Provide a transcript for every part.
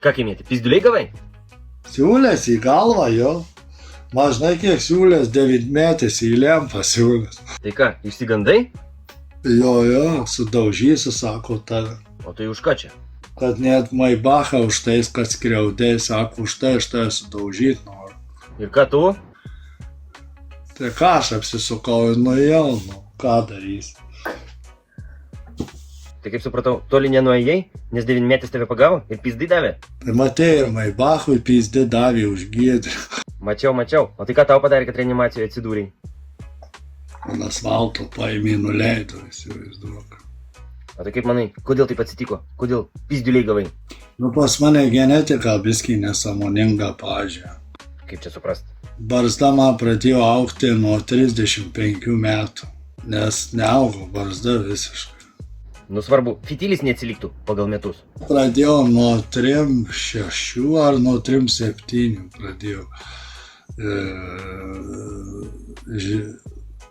Ką kaimėti, pizduliai gavai? Siūlės į galvą, jo. Mažnai kiek siūlės, 9-metės į lempą siūlės. Tai ką, išsigandai? Jo, sudaužysiu, sako tave. O tai už ką čia? Kad net Maibachą už tais, kad skriaudai, sako, už tai aš tai sudaužyt noriu. Ir ką tu? Tai ką aš apsisukau ir nuėjau, ką darysi. Tai kaip supratau, toli nenuėjai, nes 9-metis tave pagavo ir pizdai davė? Tai matei ir Maibachui pizdai davė už giedrį. Mačiau. O tai ką tau padarė, kad reanimacijoje atsidūrei? Ant asfalto paėmė nuleido, įsivaizduok. O tai kaip manai, kodėl taip atsitiko? Kodėl pizduliai gavai? Nu, pas mane genetika biskį nesąmoninga pažė. Kaip čia suprast? Barzda man pradėjo augti nuo 35 metų, nes neaugo barzda visiškai. Nu svarbu, fitilis neatsiliktų pagal metus. Pradėjau nuo 3,6 ar nuo 3,7 pradėjau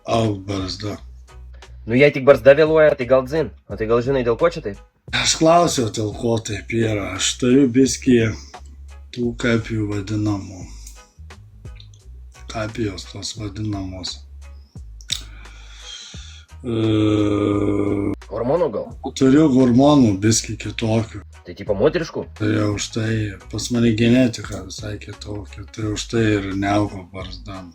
augt barzda. Nu jei tik barzda vėluoja, tai gal dzin. O tai gal žinai dėl ko čia taip? Aš klausiau, dėl ko taip yra. Aš turiu biskį tų kaip jų vadinamų. Kaip jos tos vadinamos. Hormonų gal? Turiu hormonų biskį kitokių. Tai tipo moteriškų? Tai už tai pas mane genetika visai kitokia. Tai už tai ir neaugo barzdam.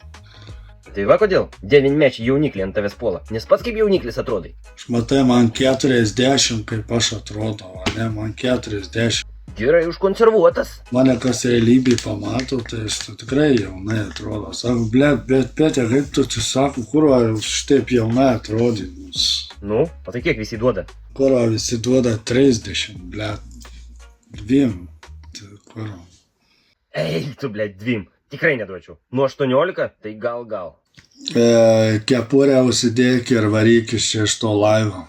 Tai va kodėl? 9-mečiai jaunikliai ant tavęs puola. Nes pats kaip jauniklis atrodai. Aš matai, man 40 kaip aš atrodau, ne? Man 40. Gerai užkonservuotas. Mane kas realybėj pamato, tai aš tikrai jaunai atrodo. Sako, bet Petė, kaip tu sako, kur šitaip jaunai atrodai? Nu, o tai kiek visi duoda? Kur visi duoda 30, 2. Tai kur? Ei, tu, 2. Tikrai neduočiau. Nuo 18, tai gal. Kepurę užsidėk ir varyk iš 6 laivo.